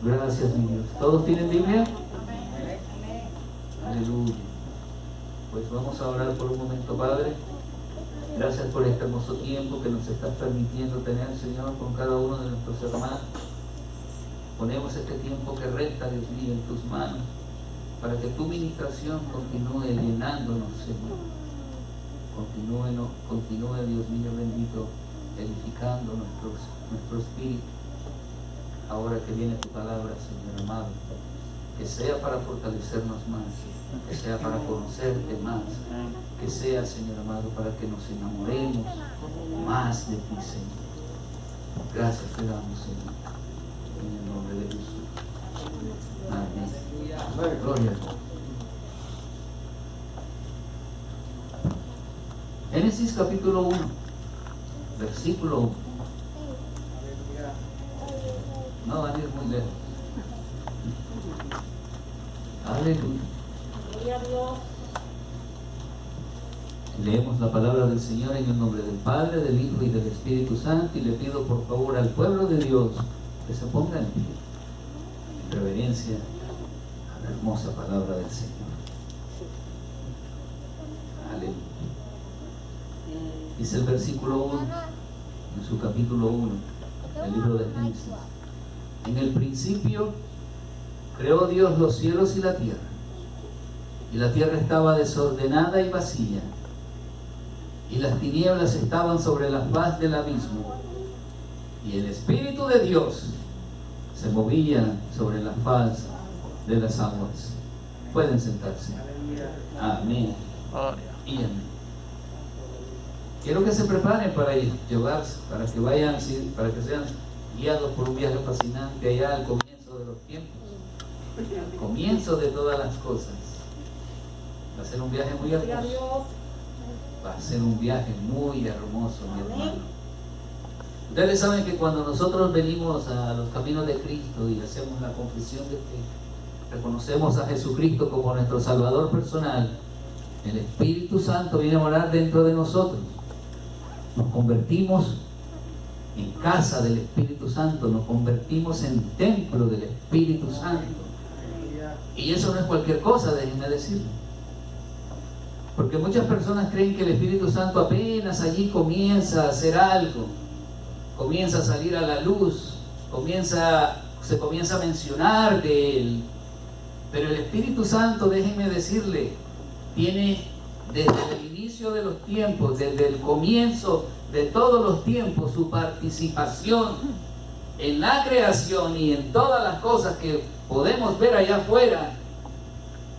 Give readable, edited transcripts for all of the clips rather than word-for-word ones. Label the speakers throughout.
Speaker 1: Gracias, mi Dios. ¿Todos tienen Biblia? Aleluya. Pues vamos a orar por un momento, Padre. Gracias por este hermoso tiempo que nos estás permitiendo tener, Señor, con cada uno de nuestros hermanos. Ponemos este tiempo que resta, Dios mío, en tus manos, para que tu ministración continúe llenándonos, Señor. Continúe, Dios mío bendito, edificando nuestro espíritu. Ahora que viene tu palabra, Señor amado, que sea para fortalecernos más, que sea para conocerte más, que sea, Señor amado, para que nos enamoremos más de ti, Señor. Gracias te damos, Señor, en el nombre de Jesús. Amén. Gloria a Dios. Génesis capítulo 1, versículo 1. No van a ir muy lejos. Aleluya. Leemos la palabra del Señor en el nombre del Padre, del Hijo y del Espíritu Santo, y le pido por favor al pueblo de Dios que se ponga en pie en reverencia a la hermosa palabra del Señor. Aleluya. Dice el versículo 1 en su capítulo 1 del libro de Génesis: en el principio creó Dios los cielos y la tierra estaba desordenada y vacía, y las tinieblas estaban sobre la faz del abismo, y el Espíritu de Dios se movía sobre la faz de las aguas. Pueden sentarse. Amén y amén. Quiero que se preparen para llevarse, para que vayan, para que sean guiados por un viaje fascinante allá al comienzo de los tiempos, al comienzo de todas las cosas. Va a ser un viaje muy hermoso. Va a ser un viaje muy hermoso, mi hermano. Ustedes saben que cuando nosotros venimos a los caminos de Cristo y hacemos la confesión de fe, reconocemos a Jesucristo como nuestro Salvador personal, el Espíritu Santo viene a morar dentro de nosotros. Nos convertimos en casa del Espíritu Santo, nos convertimos en templo del Espíritu Santo. Y eso no es cualquier cosa, déjenme decirlo. Porque muchas personas creen que el Espíritu Santo apenas allí comienza a hacer algo, comienza a salir a la luz, se comienza a mencionar de Él. Pero el Espíritu Santo, déjenme decirle, tiene desde el inicio de los tiempos, desde el comienzo de todos los tiempos, su participación en la creación y en todas las cosas que podemos ver allá afuera.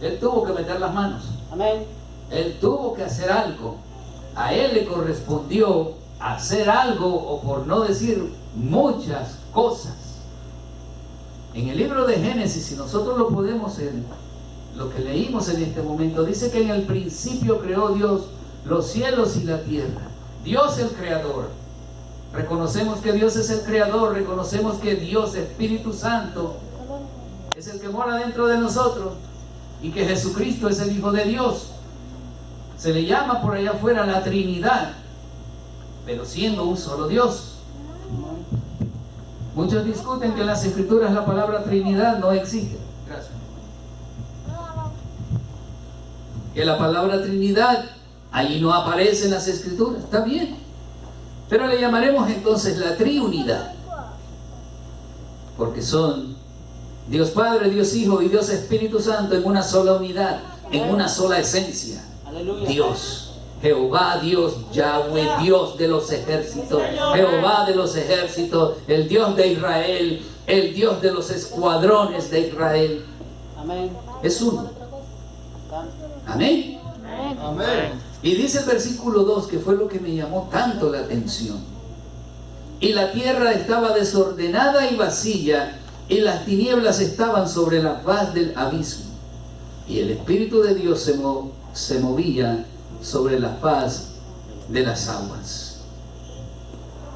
Speaker 1: Él tuvo que meter las manos.
Speaker 2: Amén.
Speaker 1: Él tuvo que hacer algo. A Él le correspondió hacer algo, o por no decir muchas cosas. En el libro de Génesis, si nosotros lo podemos en lo que leímos en este momento, dice que en el principio creó Dios los cielos y la tierra. Dios el creador. Reconocemos que Dios es el creador, reconocemos que Dios, Espíritu Santo, es el que mora dentro de nosotros, y que Jesucristo es el Hijo de Dios. Se le llama por allá afuera la Trinidad, pero siendo un solo Dios. Muchos discuten que en las Escrituras la palabra Trinidad no existe. Gracias. Que la palabra Trinidad allí no aparece en las Escrituras. Está bien, pero le llamaremos entonces la Triunidad, porque son Dios Padre, Dios Hijo y Dios Espíritu Santo en una sola unidad, en una sola esencia.
Speaker 2: Aleluya.
Speaker 1: Dios, Jehová, Dios, Yahweh, Dios de los ejércitos, Jehová de los ejércitos, el Dios de Israel, el Dios de los escuadrones de Israel.
Speaker 2: Amén.
Speaker 1: Es uno. Amén.
Speaker 3: Amén.
Speaker 1: Y dice el versículo 2, que fue lo que me llamó tanto la atención: y la tierra estaba desordenada y vacía, y las tinieblas estaban sobre la faz del abismo, y el Espíritu de Dios se movía sobre la faz de las aguas.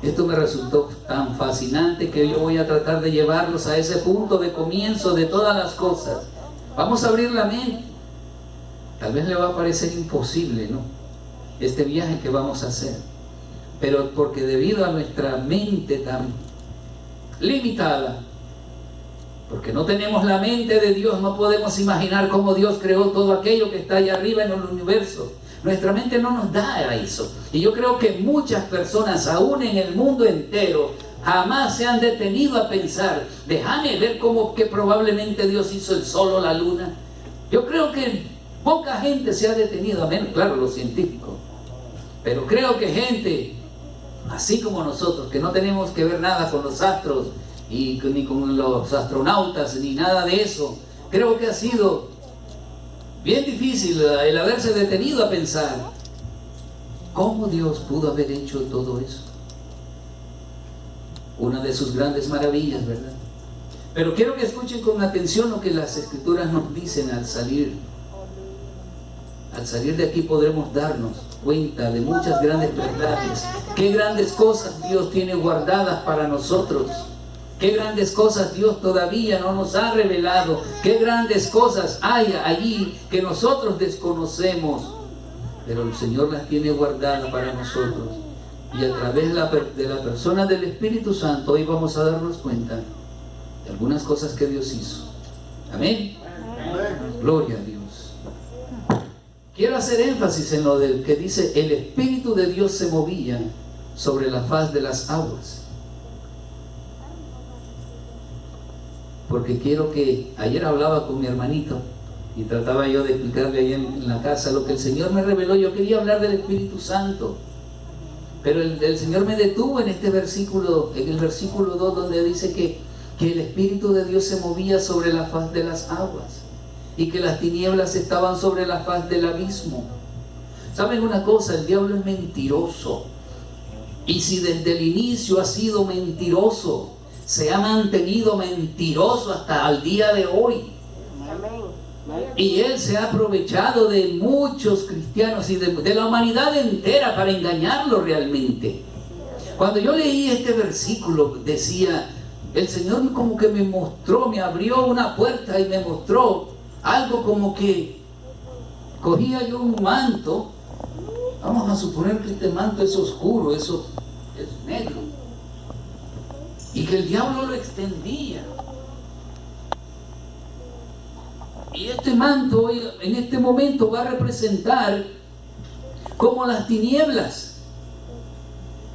Speaker 1: Esto me resultó tan fascinante que yo voy a tratar de llevarlos a ese punto de comienzo de todas las cosas. Vamos a abrir la mente. Tal vez le va a parecer imposible, ¿no?, este viaje que vamos a hacer, pero porque debido a nuestra mente tan limitada, Porque no tenemos la mente de Dios, no podemos imaginar cómo Dios creó todo aquello que está allá arriba en el universo. Nuestra mente no nos da a eso. Y yo creo que muchas personas, aún en el mundo entero, jamás se han detenido a pensar, déjame ver cómo que probablemente Dios hizo el sol o la luna. Yo creo que poca gente se ha detenido, a menos, claro, los científicos. Pero creo que gente, así como nosotros, que no tenemos que ver nada con los astros, ni con los astronautas, ni nada de eso, creo que ha sido bien difícil el haberse detenido a pensar cómo Dios pudo haber hecho todo eso. Una de sus grandes maravillas, ¿verdad? Pero quiero que escuchen con atención lo que las Escrituras nos dicen al salir. Al salir de aquí podremos darnos cuenta de muchas grandes verdades. Qué grandes cosas Dios tiene guardadas para nosotros. Qué grandes cosas Dios todavía no nos ha revelado. Qué grandes cosas hay allí que nosotros desconocemos. Pero el Señor las tiene guardadas para nosotros. Y a través de la persona del Espíritu Santo, hoy vamos a darnos cuenta de algunas cosas que Dios hizo. Amén. Gloria a Dios. Quiero hacer énfasis en lo del que dice: el Espíritu de Dios se movía sobre la faz de las aguas. Porque quiero que, ayer hablaba con mi hermanito y trataba yo de explicarle ahí en la casa lo que el Señor me reveló. Yo quería hablar del Espíritu Santo, pero el Señor me detuvo en este versículo, en el versículo 2, donde dice que el Espíritu de Dios se movía sobre la faz de las aguas y que las tinieblas estaban sobre la faz del abismo. ¿Saben una cosa? El diablo es mentiroso. Y si desde el inicio ha sido mentiroso, se ha mantenido mentiroso hasta el día de hoy. Y él se ha aprovechado de muchos cristianos y de la humanidad entera para engañarlo realmente. Cuando yo leí este versículo, decía, el Señor como que me mostró, me abrió una puerta y me mostró algo como que cogía yo un manto. Vamos a suponer que este manto es oscuro, eso es negro, y que el diablo lo extendía. Y este manto en este momento va a representar como las tinieblas.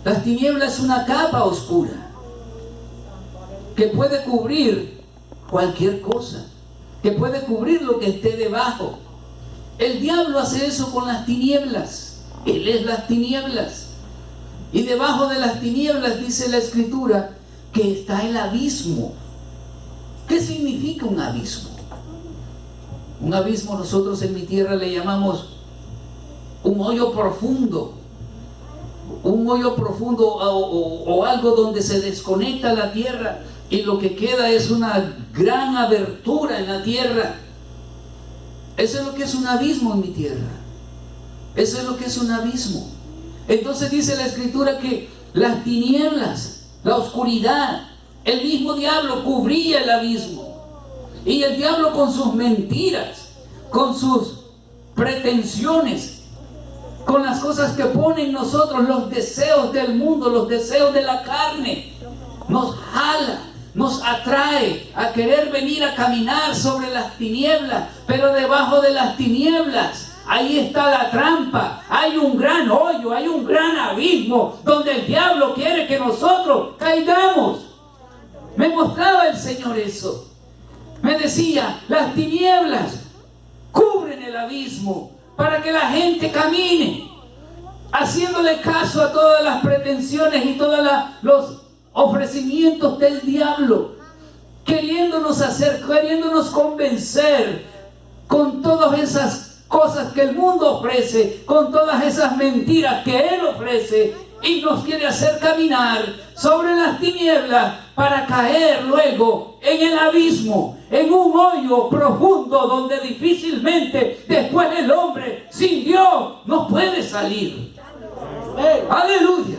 Speaker 1: Las tinieblas es una capa oscura que puede cubrir cualquier cosa, que puede cubrir lo que esté debajo. El diablo hace eso con las tinieblas. Él es las tinieblas. Y debajo de las tinieblas dice la Escritura que está el abismo. ¿Qué significa un abismo? Un abismo nosotros en mi tierra le llamamos un hoyo profundo. Un hoyo profundo o algo donde se desconecta la tierra y lo que queda es una gran abertura en la tierra. Eso es lo que es un abismo en mi tierra. Eso es lo que es un abismo. Entonces dice la Escritura que las tinieblas, la oscuridad, el mismo diablo cubría el abismo. Y el diablo con sus mentiras, con sus pretensiones, con las cosas que pone en nosotros, los deseos del mundo, los deseos de la carne, nos jala, nos atrae a querer venir a caminar sobre las tinieblas. Pero debajo de las tinieblas, ahí está la trampa. Hay un gran hoyo, hay un gran abismo donde el diablo quiere que nosotros caigamos. Me mostraba el Señor eso. Me decía, las tinieblas cubren el abismo para que la gente camine, haciéndole caso a todas las pretensiones y todos los ofrecimientos del diablo, queriéndonos convencer con todas esas cosas que el mundo ofrece, con todas esas mentiras que él ofrece, y nos quiere hacer caminar sobre las tinieblas para caer luego en el abismo, en un hoyo profundo donde difícilmente después el hombre sin Dios no puede salir. Aleluya.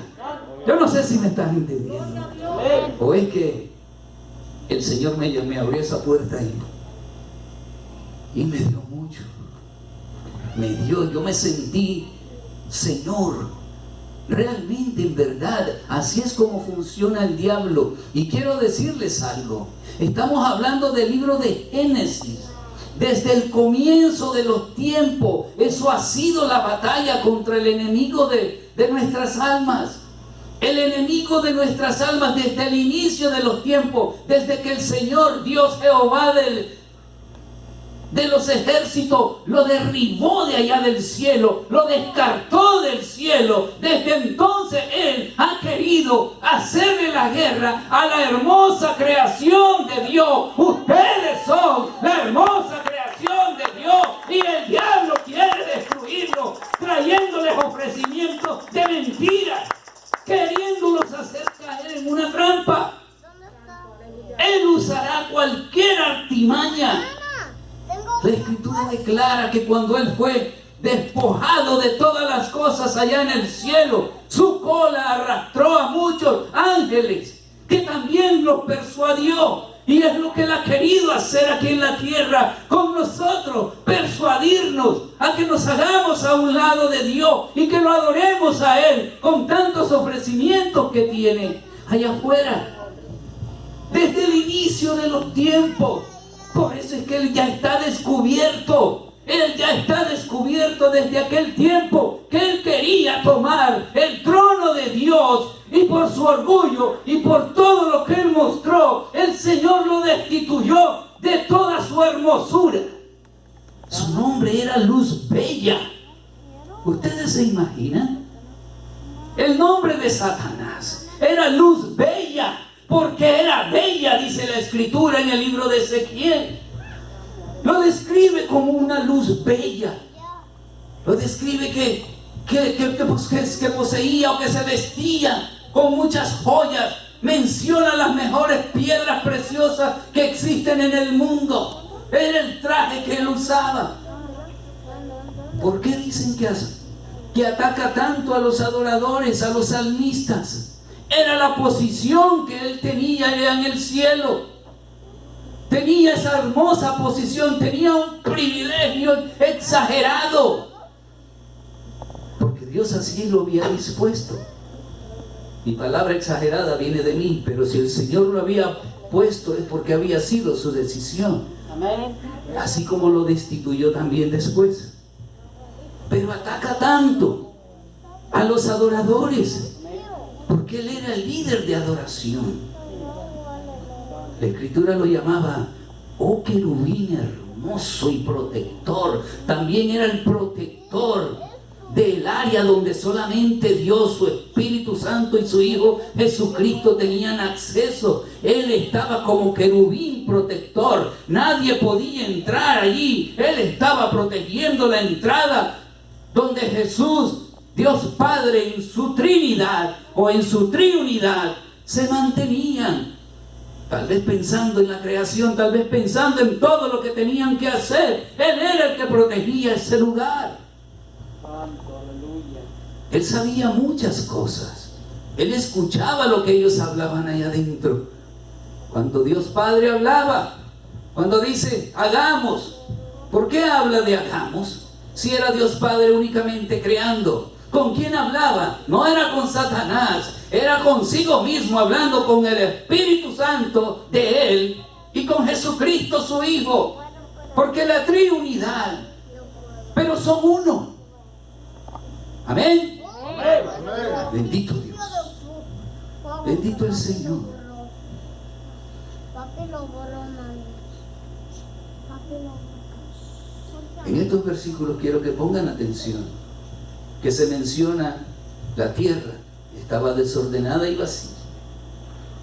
Speaker 1: Yo no sé si me están entendiendo, o es que el Señor me abrió esa puerta y me dio mucho. Yo me sentí, Señor, Realmente, en verdad, así es como funciona el diablo. Y quiero decirles algo. Estamos hablando del libro de Génesis. Desde el comienzo de los tiempos, eso ha sido la batalla contra el enemigo de nuestras almas. El enemigo de nuestras almas desde el inicio de los tiempos, desde que el Señor Dios Jehová de los ejércitos lo derribó de allá del cielo, lo descartó del cielo. Desde entonces Él ha querido hacerle la guerra a la hermosa creación de Dios. Ustedes son la hermosa creación de Dios y el diablo quiere destruirlo, trayéndoles ofrecimientos de mentiras, queriéndolos hacer caer en una trampa. Él usará cualquier artimaña. La Escritura declara que cuando Él fue despojado de todas las cosas allá en el cielo, su cola arrastró a muchos ángeles que también los persuadió. Y es lo que Él ha querido hacer aquí en la tierra con nosotros, persuadirnos a que nos hagamos a un lado de Dios y que lo adoremos a Él con tantos ofrecimientos que tiene allá afuera. Desde el inicio de los tiempos. Por eso es que Él ya está descubierto. Él ya está descubierto desde aquel tiempo que Él quería tomar el trono de Dios. Y por su orgullo y por todo lo que Él mostró, el Señor lo destituyó de toda su hermosura. Su nombre era Luz Bella. ¿Ustedes se imaginan? El nombre de Satanás era Luz Bella, porque era bella, dice la Escritura en el libro de Ezequiel. Lo describe como una luz bella. Lo describe que poseía o que se vestía con muchas joyas. Menciona las mejores piedras preciosas que existen en el mundo. Era el traje que él usaba. ¿Por qué dicen que ataca tanto a los adoradores, a los salmistas? Era la posición que él tenía allá en el cielo. Tenía esa hermosa posición, tenía un privilegio exagerado. Porque Dios así lo había dispuesto. Mi palabra exagerada viene de mí, pero si el Señor lo había puesto es porque había sido su decisión. Amén. Así como lo destituyó también después. Pero ataca tanto a los adoradores, porque él era el líder de adoración. La Escritura lo llamaba, oh querubín hermoso y protector. También era el protector del área donde solamente Dios, su Espíritu Santo y su Hijo Jesucristo tenían acceso. Él estaba como querubín protector. Nadie podía entrar allí. Él estaba protegiendo la entrada donde Jesús, Dios Padre, en su Trinidad o en su triunidad se mantenían. Tal vez pensando en la creación, tal vez pensando en todo lo que tenían que hacer. Él era el que protegía ese lugar. Él sabía muchas cosas. Él escuchaba lo que ellos hablaban ahí adentro. Cuando Dios Padre hablaba, cuando dice hagamos, ¿por qué habla de hagamos? Si era Dios Padre únicamente creando. ¿Con quién hablaba? No era con Satanás, era consigo mismo, hablando con el Espíritu Santo de Él y con Jesucristo su Hijo. Porque la triunidad, pero son uno. Amén. Bendito Dios. Bendito el Señor. En estos versículos quiero que pongan atención, que se menciona la tierra estaba desordenada y vacía.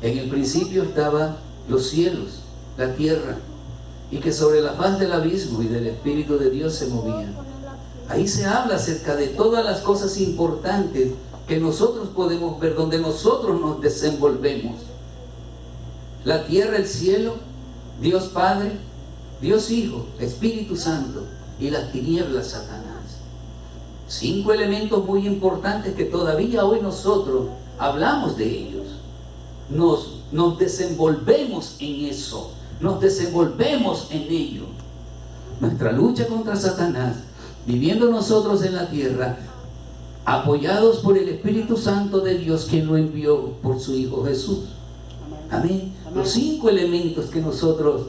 Speaker 1: En el principio estaban los cielos, la tierra, y que sobre la faz del abismo y del Espíritu de Dios se movían. Ahí se habla acerca de todas las cosas importantes que nosotros podemos ver, donde nosotros nos desenvolvemos. La tierra, el cielo, Dios Padre, Dios Hijo, Espíritu Santo y las tinieblas, Satanás. 5 elementos muy importantes que todavía hoy nosotros hablamos de ellos. Nos desenvolvemos en eso, nos desenvolvemos en ello. Nuestra lucha contra Satanás, viviendo nosotros en la tierra, apoyados por el Espíritu Santo de Dios, quien lo envió por su Hijo Jesús. Amén. Los 5 elementos que nosotros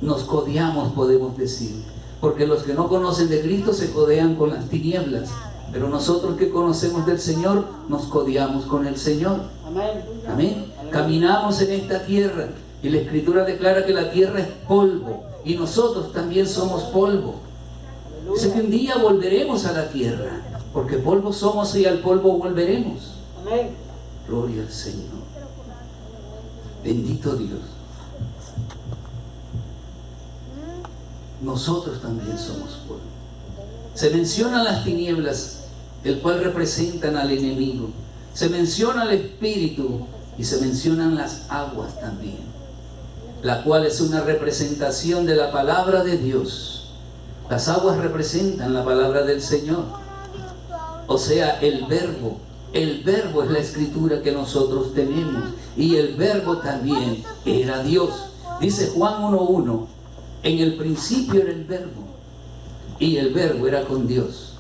Speaker 1: nos codeamos, podemos decir, porque los que no conocen de Cristo se codean con las tinieblas, pero nosotros que conocemos del Señor nos codeamos con el Señor. Amén. Caminamos en esta tierra y la Escritura declara que la tierra es polvo y nosotros también somos polvo. Dice que un día volveremos a la tierra, porque polvo somos y al polvo volveremos. Gloria al Señor. Bendito Dios. Nosotros también somos polvo. Se mencionan las tinieblas, el cual representan al enemigo. Se menciona el espíritu y se mencionan las aguas también, la cual es una representación de la palabra de Dios. Las aguas representan la palabra del Señor, o sea, el verbo. El verbo es la escritura que nosotros tenemos, y el verbo también era Dios. Dice Juan 1:1, en el principio era el verbo, y el verbo era con Dios.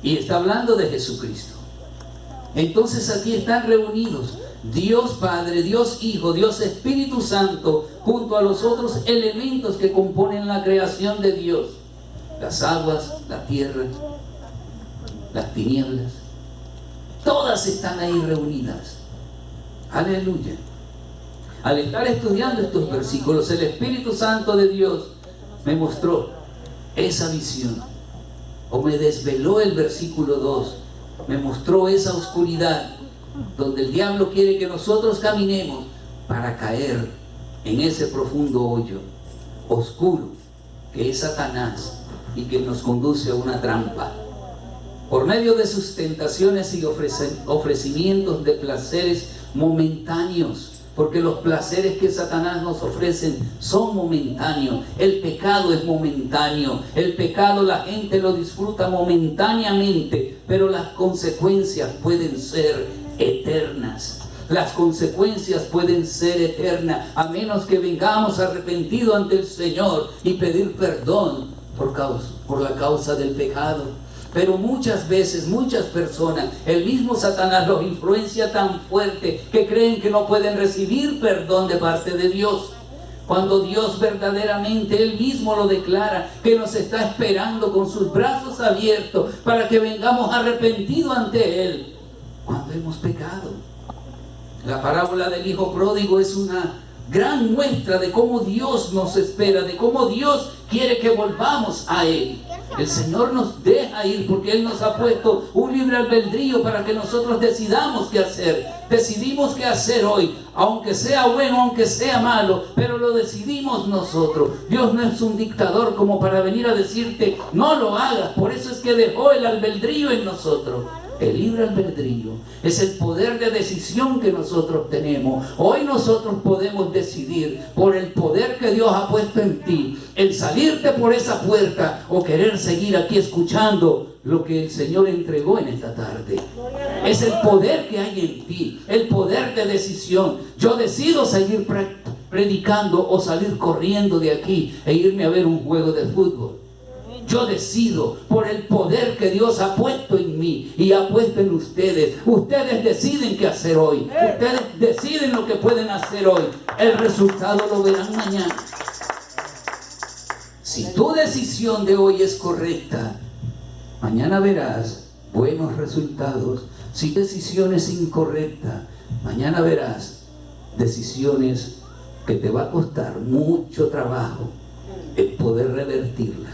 Speaker 1: Y está hablando de Jesucristo. Entonces aquí están reunidos Dios Padre, Dios Hijo, Dios Espíritu Santo, junto a los otros elementos que componen la creación de Dios. Las aguas, la tierra, las tinieblas, todas están ahí reunidas. Aleluya. Al estar estudiando estos versículos, el Espíritu Santo de Dios me mostró esa visión, o me desveló el versículo 2, me mostró esa oscuridad donde el diablo quiere que nosotros caminemos para caer en ese profundo hoyo oscuro que es Satanás y que nos conduce a una trampa. Por medio de sus tentaciones y ofrecimientos de placeres momentáneos, porque los placeres que Satanás nos ofrecen son momentáneos. El pecado es momentáneo. El pecado la gente lo disfruta momentáneamente, pero las consecuencias pueden ser eternas. Las consecuencias pueden ser eternas, a menos que vengamos arrepentidos ante el Señor y pedir perdón por la causa del pecado. Pero muchas veces, muchas personas, el mismo Satanás los influencia tan fuerte que creen que no pueden recibir perdón de parte de Dios. Cuando Dios verdaderamente, Él mismo lo declara, que nos está esperando con sus brazos abiertos para que vengamos arrepentidos ante Él cuando hemos pecado. La parábola del hijo pródigo es una gran muestra de cómo Dios nos espera, de cómo Dios quiere que volvamos a Él. El Señor nos deja ir porque Él nos ha puesto un libre albedrío para que nosotros decidamos qué hacer. Decidimos qué hacer hoy, aunque sea bueno, aunque sea malo, pero lo decidimos nosotros. Dios no es un dictador como para venir a decirte no lo hagas. Por eso es que dejó el albedrío en nosotros. El libre albedrío es el poder de decisión que nosotros tenemos. Hoy nosotros podemos decidir por el poder que Dios ha puesto en ti, el salirte por esa puerta o querer seguir aquí escuchando lo que el Señor entregó en esta tarde. Es el poder que hay en ti, el poder de decisión. Yo decido seguir predicando o salir corriendo de aquí e irme a ver un juego de fútbol. Yo decido por el poder que Dios ha puesto en mí y ha puesto en ustedes. Ustedes deciden qué hacer hoy. Ustedes deciden lo que pueden hacer hoy. El resultado lo verán mañana. Si tu decisión de hoy es correcta, mañana verás buenos resultados. Si tu decisión es incorrecta, mañana verás decisiones que te va a costar mucho trabajo el poder revertirlas.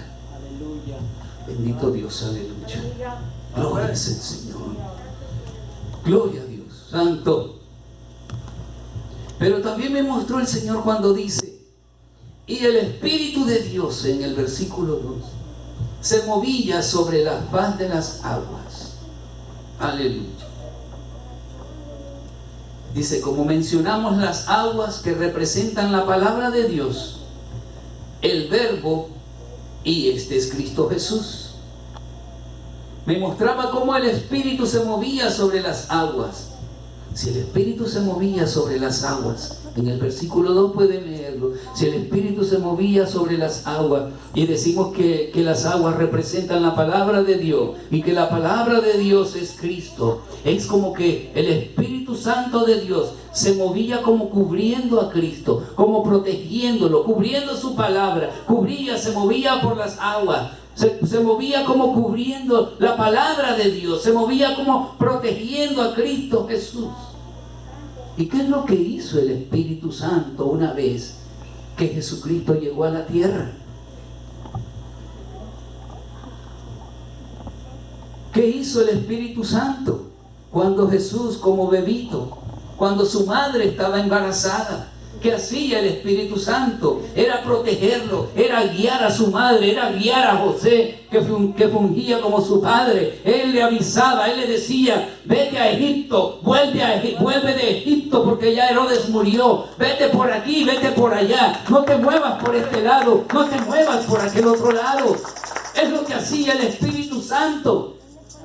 Speaker 1: Bendito Dios, aleluya. Gloria al Señor. Gloria a Dios, santo. Pero también me mostró el Señor cuando dice, y el Espíritu de Dios, en el versículo 2, se movía sobre la faz de las aguas. Aleluya. Dice, como mencionamos las aguas que representan la palabra de Dios, el verbo, y este es Cristo Jesús. Me mostraba cómo el Espíritu se movía sobre las aguas. Si el Espíritu se movía sobre las aguas, En el versículo 2 pueden leerlo. Si el Espíritu se movía sobre las aguas, y decimos que las aguas representan la palabra de Dios, y que la palabra de Dios es Cristo, es como que el Espíritu Santo de Dios se movía como cubriendo a Cristo, como protegiéndolo, cubriendo su palabra, se movía por las aguas. Se movía como cubriendo la palabra de Dios, se movía como protegiendo a Cristo Jesús. ¿Y qué es lo que hizo el Espíritu Santo una vez que Jesucristo llegó a la tierra? ¿Qué hizo el Espíritu Santo cuando Jesús, como bebito, cuando su madre estaba embarazada? ¿Qué hacía el Espíritu Santo? Era protegerlo, era guiar a su madre, era guiar a José, que fungía como su padre. Él le avisaba, él le decía: vete a Egipto, vuelve de Egipto, porque ya Herodes murió. Vete por aquí, vete por allá. No te muevas por este lado, no te muevas por aquel otro lado. Es lo que hacía el Espíritu Santo.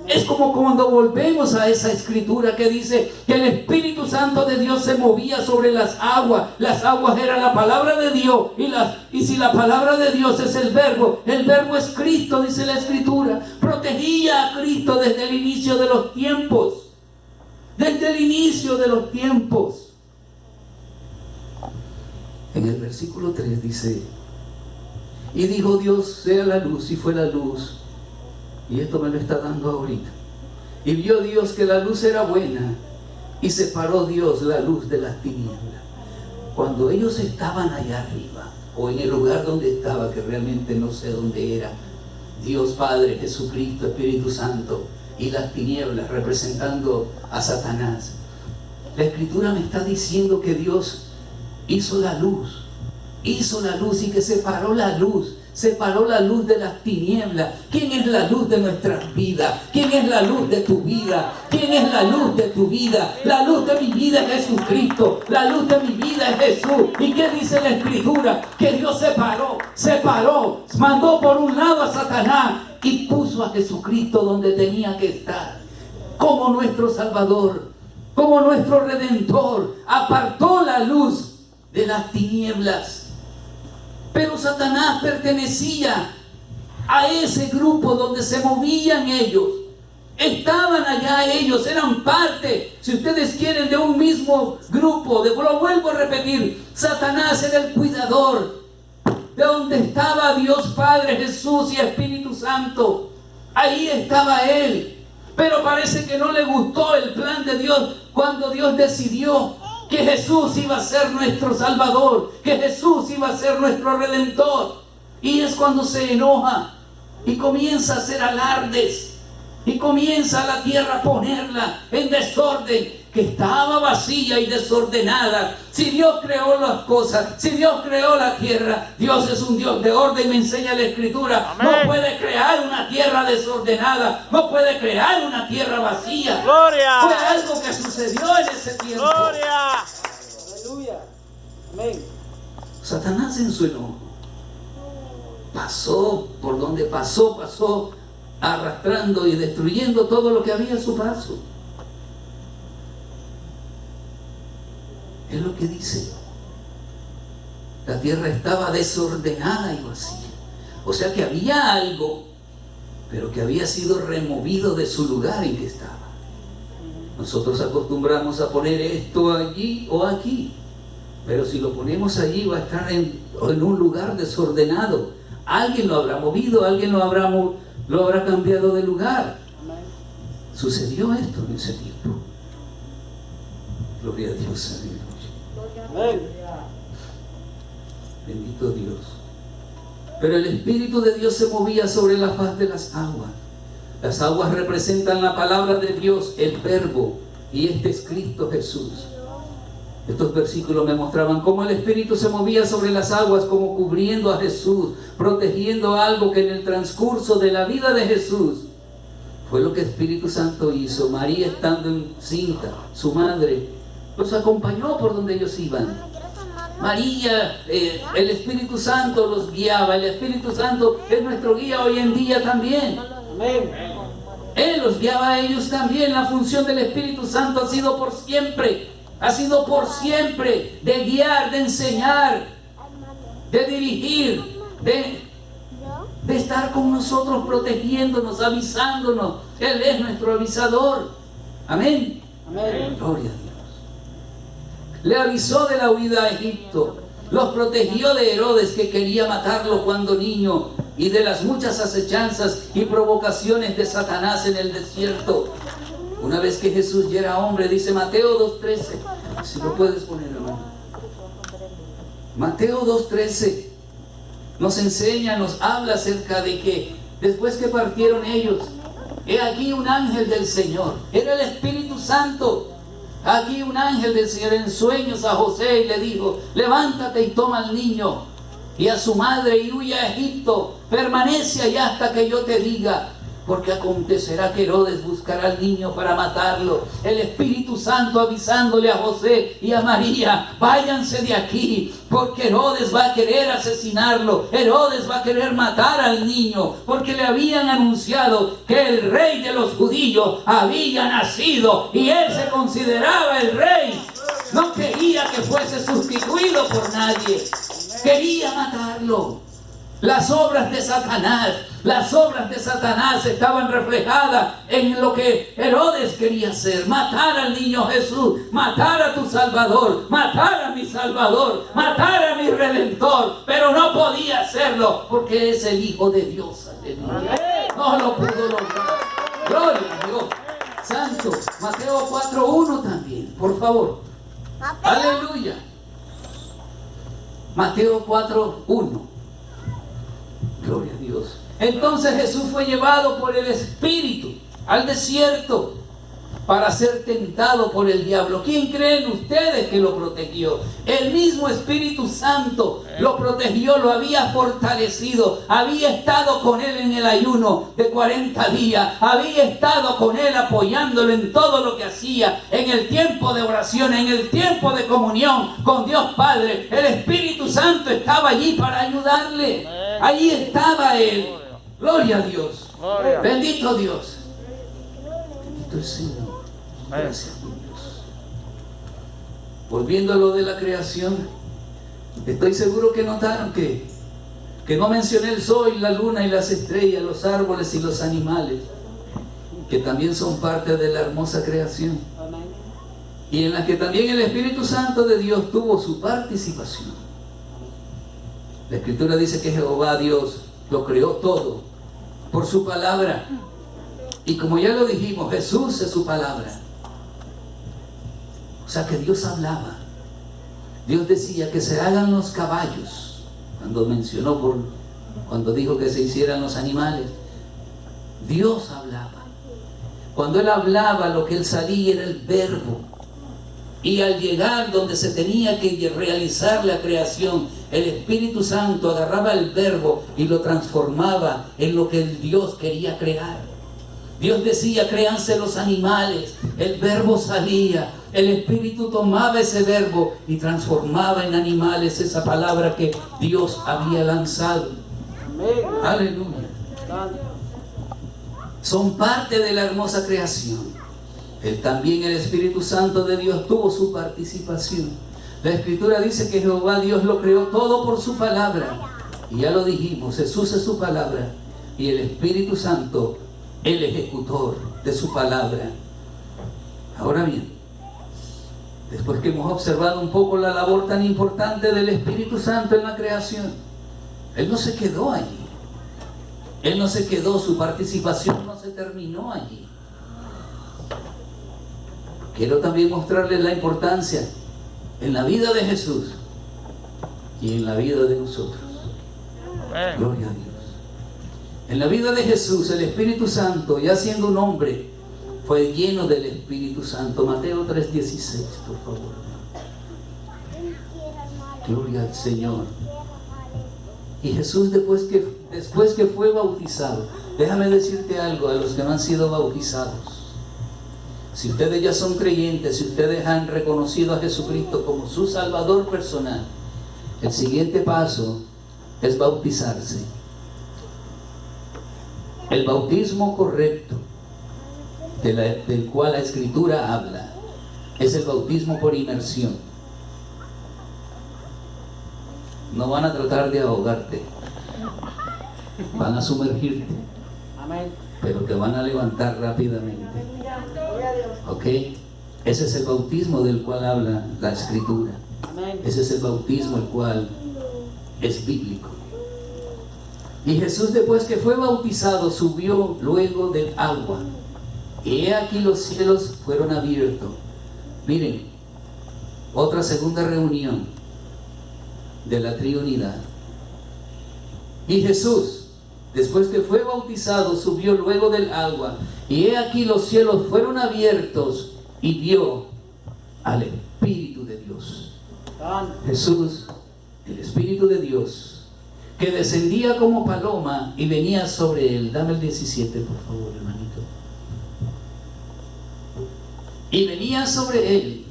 Speaker 1: Es como cuando volvemos a esa escritura que dice que el Espíritu Santo de Dios se movía sobre las aguas. Las aguas eran la palabra de Dios. Y si la palabra de Dios es el verbo es Cristo, dice la escritura. Protegía a Cristo desde el inicio de los tiempos. Desde el inicio de los tiempos. En el versículo 3 dice: y dijo Dios, sea la luz, y fue la luz. Y esto me lo está dando ahorita. Y vio Dios que la luz era buena, y separó Dios la luz de las tinieblas. Cuando ellos estaban allá arriba, o en el lugar donde estaba, que realmente no sé dónde era, Dios Padre, Jesucristo, Espíritu Santo, y las tinieblas representando a Satanás, la escritura me está diciendo que Dios hizo la luz y que separó la luz de las tinieblas. ¿Quién es la luz de nuestras vidas? ¿Quién es la luz de tu vida? ¿Quién es la luz de tu vida? La luz de mi vida es Jesucristo. La luz de mi vida es Jesús. ¿Y qué dice la escritura? Que Dios separó, mandó por un lado a Satanás y puso a Jesucristo donde tenía que estar, como nuestro Salvador, como nuestro Redentor. Apartó la luz de las tinieblas. Pero Satanás pertenecía a ese grupo donde se movían ellos. Estaban allá ellos, eran parte, si ustedes quieren, de un mismo grupo. Lo vuelvo a repetir: Satanás era el cuidador de donde estaba Dios Padre, Jesús y Espíritu Santo. Ahí estaba él. Pero parece que no le gustó el plan de Dios cuando Dios decidió que Jesús iba a ser nuestro Salvador, que Jesús iba a ser nuestro Redentor. Y es cuando se enoja y comienza a hacer alardes, y comienza a la tierra a ponerla en desorden, que estaba vacía y desordenada. Si Dios creó las cosas, si Dios creó la tierra, Dios es un Dios de orden, me enseña la escritura. Amén. No puede crear una tierra desordenada, no puede crear una tierra vacía.
Speaker 2: ¡Gloria!
Speaker 1: Fue algo que sucedió en ese tiempo.
Speaker 2: ¡Gloria!
Speaker 3: Aleluya. Amén.
Speaker 1: Satanás en su enojo pasó por donde pasó, arrastrando y destruyendo todo lo que había a su paso. Es lo que dice. La tierra estaba desordenada y vacía. O sea que había algo, pero que había sido removido de su lugar en que estaba. Nosotros acostumbramos a poner esto allí o aquí, pero si lo ponemos allí va a estar en un lugar desordenado. Alguien lo habrá movido, alguien lo habrá cambiado de lugar. Sucedió esto en ese tiempo. Gloria a Dios, aleluya.
Speaker 3: Amén.
Speaker 1: Bendito Dios. Pero el Espíritu de Dios se movía sobre la faz de las aguas. Las aguas representan la palabra de Dios, el verbo, y este es Cristo Jesús. Estos versículos me mostraban cómo el Espíritu se movía sobre las aguas, como cubriendo a Jesús, protegiendo algo que en el transcurso de la vida de Jesús fue lo que el Espíritu Santo hizo. María, estando encinta, su madre, los acompañó por donde ellos iban. María, el Espíritu Santo los guiaba. El Espíritu Santo es nuestro guía hoy en día también.
Speaker 3: Amén.
Speaker 1: Él los guiaba a ellos también. La función del Espíritu Santo ha sido por siempre. Ha sido por siempre, de guiar, de enseñar, de dirigir, de estar con nosotros, protegiéndonos, avisándonos. Él es nuestro avisador. Amén.
Speaker 3: Amén.
Speaker 1: Gloria a Dios. Le avisó de la huida a Egipto. Los protegió de Herodes, que quería matarlo cuando niño, y de las muchas acechanzas y provocaciones de Satanás en el desierto. Una vez que Jesús ya era hombre, dice Mateo 2:13. Si lo puedes poner, hermano. Mateo 2:13 nos enseña, nos habla acerca de que después que partieron ellos, he aquí un ángel del Señor, era el Espíritu Santo. Aquí un ángel del Señor en sueños a José y le dijo: levántate y toma al niño y a su madre y huye a Egipto, permanece allá hasta que yo te diga, porque acontecerá que Herodes buscará al niño para matarlo. El Espíritu Santo avisándole a José y a María: váyanse de aquí, porque Herodes va a querer asesinarlo, Herodes va a querer matar al niño, porque le habían anunciado que el rey de los judíos había nacido y él se consideraba el rey. No quería que fuese sustituido por nadie, quería matarlo. Las obras de Satanás estaban reflejadas en lo que Herodes quería hacer: matar al niño Jesús, matar a tu Salvador, matar a mi Salvador, matar a mi Redentor, pero no podía hacerlo porque es el Hijo de Dios. Aleluya. No lo pudo lograr. Gloria a Dios. Santo. Mateo 4:1 también, por favor. Aleluya. Mateo 4:1. Gloria a Dios. Entonces Jesús fue llevado por el Espíritu al desierto para ser tentado por el diablo. ¿Quién creen ustedes que lo protegió? El mismo Espíritu Santo lo protegió, lo había fortalecido, había estado con él en el ayuno de 40 días, había estado con él apoyándolo en todo lo que hacía, en el tiempo de oración, en el tiempo de comunión con Dios Padre. El Espíritu Santo estaba allí para ayudarle. Allí estaba él. Gloria a Dios. Bendito Dios. Bendito el Señor. Gracias a Dios. Volviendo a lo de la creación, estoy seguro que notaron que no mencioné el sol, la luna y las estrellas, los árboles y los animales, que también son parte de la hermosa creación, y en la que también el Espíritu Santo de Dios tuvo su participación. La Escritura dice que Jehová Dios lo creó todo por su palabra, y como ya lo dijimos, Jesús es su palabra. O sea que Dios hablaba. Dios decía que se hagan los caballos, cuando dijo que se hicieran los animales. Dios hablaba. Cuando Él hablaba, lo que Él salía era el verbo. Y al llegar donde se tenía que realizar la creación, el Espíritu Santo agarraba el verbo y lo transformaba en lo que el Dios quería crear. Dios decía: créanse los animales. El verbo salía, el Espíritu tomaba ese verbo y transformaba en animales esa palabra que Dios había lanzado.
Speaker 3: Amén.
Speaker 1: Aleluya. Son parte de la hermosa creación. También el Espíritu Santo de Dios tuvo su participación. La Escritura dice que Jehová Dios lo creó todo por su palabra. Y ya lo dijimos, Jesús es su palabra y el Espíritu Santo el ejecutor de su palabra. Ahora bien, después que hemos observado un poco la labor tan importante del Espíritu Santo en la creación, Él no se quedó allí. Él no se quedó, su participación no se terminó allí. Quiero también mostrarles la importancia en la vida de Jesús y en la vida de nosotros. Gloria a Dios. En la vida de Jesús, el Espíritu Santo, ya siendo un hombre, fue lleno del Espíritu Santo. Mateo 3:16, por favor. Gloria al Señor. Y Jesús, después que fue bautizado, déjame decirte algo a los que no han sido bautizados. Si ustedes ya son creyentes, si ustedes han reconocido a Jesucristo como su Salvador personal, el siguiente paso es bautizarse. El bautismo correcto del cual la Escritura habla es el bautismo por inmersión. No van a tratar de ahogarte, van a sumergirte,
Speaker 3: Amén.
Speaker 1: pero te van a levantar rápidamente. ¿Ok? Ese es el bautismo del cual habla la Escritura.
Speaker 3: Amén.
Speaker 1: Ese es el bautismo el cual es bíblico. Y Jesús, después que fue bautizado, subió luego del agua. Y he aquí los cielos fueron abiertos. Miren, otra segunda reunión de la Trinidad. Y Jesús, después que fue bautizado, subió luego del agua. Y he aquí los cielos fueron abiertos y vio al Espíritu de Dios. Jesús, el Espíritu de Dios, que descendía como paloma y venía sobre él. Dame el 17, por favor, hermanito. Y venía sobre él.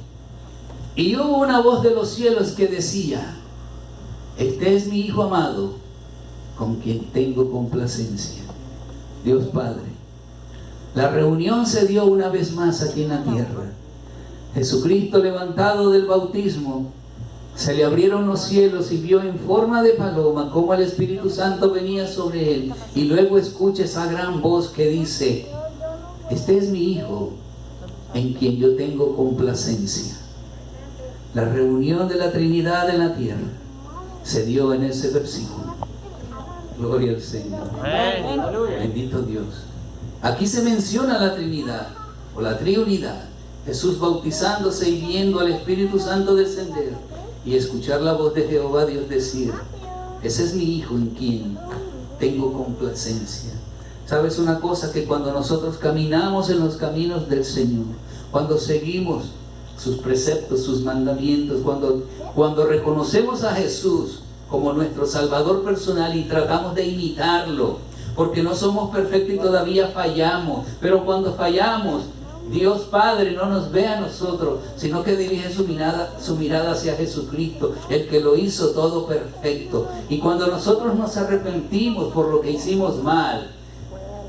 Speaker 1: Y hubo una voz de los cielos que decía: este es mi Hijo amado, con quien tengo complacencia. Dios Padre. La reunión se dio una vez más aquí en la tierra. Jesucristo, levantado del bautismo, se le abrieron los cielos y vio en forma de paloma cómo el Espíritu Santo venía sobre él. Y luego escucha esa gran voz que dice: este es mi Hijo, en quien yo tengo complacencia. La reunión de la Trinidad en la tierra se dio en ese versículo. Gloria al Señor. Bendito Dios. Aquí se menciona la Trinidad o la Triunidad. Jesús bautizándose y viendo al Espíritu Santo descender y escuchar la voz de Jehová Dios decir: ese es mi Hijo en quien tengo complacencia. ¿Sabes una cosa? Que cuando nosotros caminamos en los caminos del Señor, cuando seguimos sus preceptos, sus mandamientos, cuando reconocemos a Jesús como nuestro Salvador personal y tratamos de imitarlo, porque no somos perfectos y todavía fallamos, pero cuando fallamos, Dios Padre no nos ve a nosotros, sino que dirige su mirada hacia Jesucristo, el que lo hizo todo perfecto. Y cuando nosotros nos arrepentimos por lo que hicimos mal,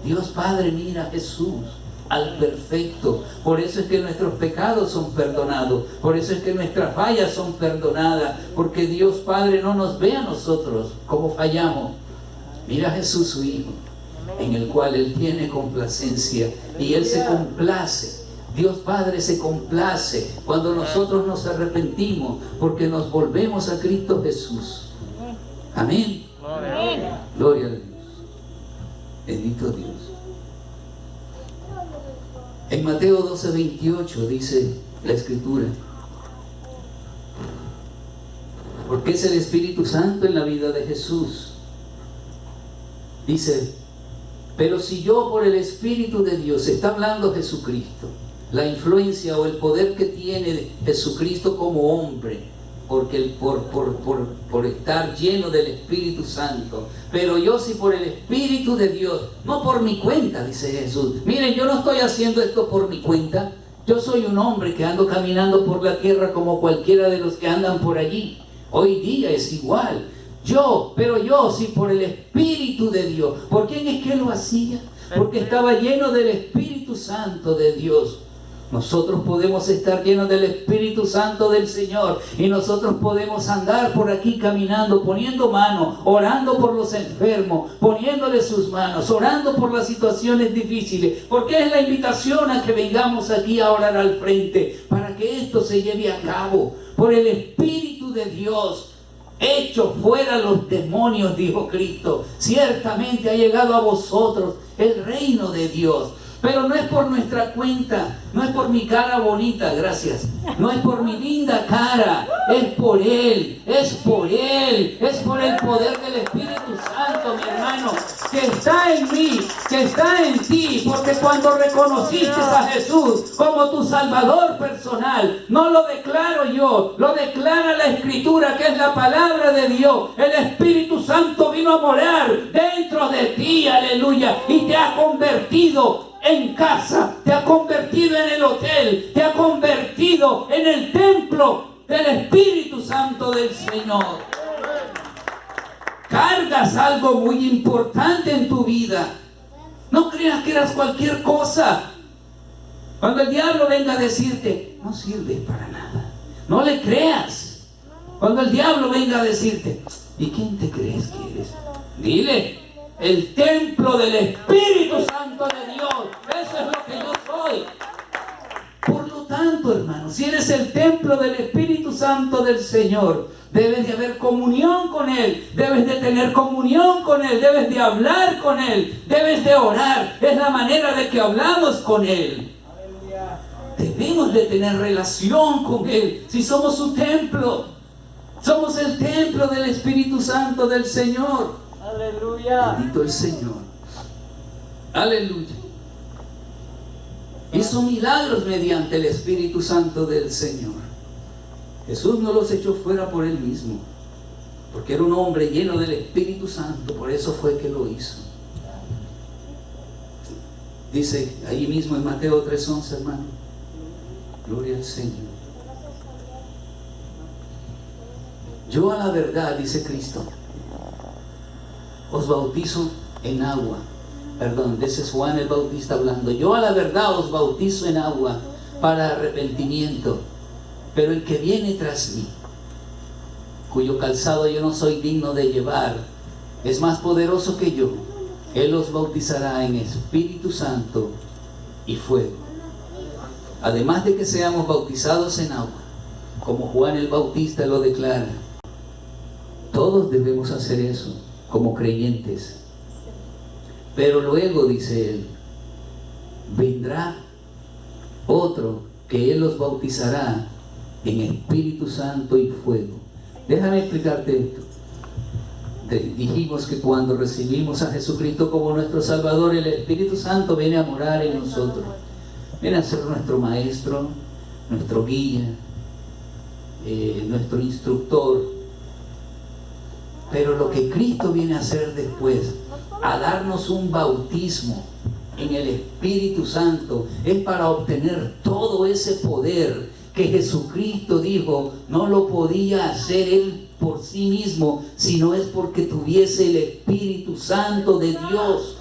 Speaker 1: Dios Padre mira a Jesús, al perfecto. Por eso es que nuestros pecados son perdonados, por eso es que nuestras fallas son perdonadas, porque Dios Padre no nos ve a nosotros como fallamos. Mira a Jesús, su Hijo, en el cual Él tiene complacencia y Él se complace. Dios Padre se complace cuando nosotros nos arrepentimos, porque nos volvemos a Cristo Jesús. Amén. Gloria a Dios. Bendito Dios. En Mateo 12:28 dice la Escritura: porque es el Espíritu Santo en la vida de Jesús. Dice: pero si yo por el Espíritu de Dios, está hablando Jesucristo, la influencia o el poder que tiene Jesucristo como hombre, porque por estar lleno del Espíritu Santo. Pero yo sí por el Espíritu de Dios, no por mi cuenta, dice Jesús. Miren, yo no estoy haciendo esto por mi cuenta. Yo soy un hombre que ando caminando por la tierra como cualquiera de los que andan por allí. Hoy día es igual. Pero yo sí por el Espíritu de Dios. ¿Por quién es que lo hacía? Porque estaba lleno del Espíritu Santo de Dios. Nosotros podemos estar llenos del Espíritu Santo del Señor y nosotros podemos andar por aquí caminando, poniendo manos, orando por los enfermos, poniéndole sus manos, orando por las situaciones difíciles, porque es la invitación a que vengamos aquí a orar al frente para que esto se lleve a cabo por el Espíritu de Dios. Hecho fuera los demonios, dijo Cristo, ciertamente ha llegado a vosotros el reino de Dios. Pero no es por nuestra cuenta, no es por mi cara bonita, gracias, no es por mi linda cara, es por Él, es por Él, es por el poder del Espíritu Santo, mi hermano, que está en mí, que está en ti, porque cuando reconociste a Jesús como tu Salvador personal, no lo declaro yo, lo declara la Escritura, que es la palabra de Dios. El Espíritu Santo vino a morar dentro de ti, aleluya, y te ha convertido en casa, te ha convertido en el hotel, te ha convertido en el templo del Espíritu Santo del Señor. Cargas algo muy importante en tu vida. No creas que eras cualquier cosa. Cuando el diablo venga a decirte, no sirves para nada, no le creas. Cuando el diablo venga a decirte, ¿y quién te crees que eres? Dile, el templo del Espíritu Santo de Dios, eso es lo que yo soy. Por lo tanto, hermano, si eres el templo del Espíritu Santo del Señor, debes de haber comunión con Él, debes de tener comunión con Él, debes de hablar con Él, debes de orar. Es la manera de que hablamos con Él. Debemos de tener relación con Él. Si somos su templo, somos el templo del Espíritu Santo del Señor.
Speaker 3: Aleluya.
Speaker 1: Bendito el Señor. Aleluya. Hizo milagros mediante el Espíritu Santo del Señor. Jesús no los echó fuera por Él mismo, porque era un hombre lleno del Espíritu Santo. Por eso fue que lo hizo. Dice ahí mismo en Mateo 3:11, hermano. Gloria al Señor. Yo a la verdad, dice Cristo, os bautizo en agua. Perdón, ese es Juan el Bautista hablando. Yo a la verdad os bautizo en agua para arrepentimiento. Pero el que viene tras mí, cuyo calzado yo no soy digno de llevar, es más poderoso que yo. Él os bautizará en Espíritu Santo y fuego. Además de que seamos bautizados en agua, como Juan el Bautista lo declara, todos debemos hacer eso como creyentes. Pero luego, dice él, vendrá otro que Él los bautizará en Espíritu Santo y fuego. Déjame explicarte esto. Dijimos que cuando recibimos a Jesucristo como nuestro Salvador, el Espíritu Santo viene a morar en nosotros. Viene a ser nuestro maestro, nuestro guía, nuestro instructor. Pero lo que Cristo viene a hacer después, a darnos un bautismo en el Espíritu Santo, es para obtener todo ese poder que Jesucristo dijo no lo podía hacer Él por sí mismo, sino es porque tuviese el Espíritu Santo de Dios.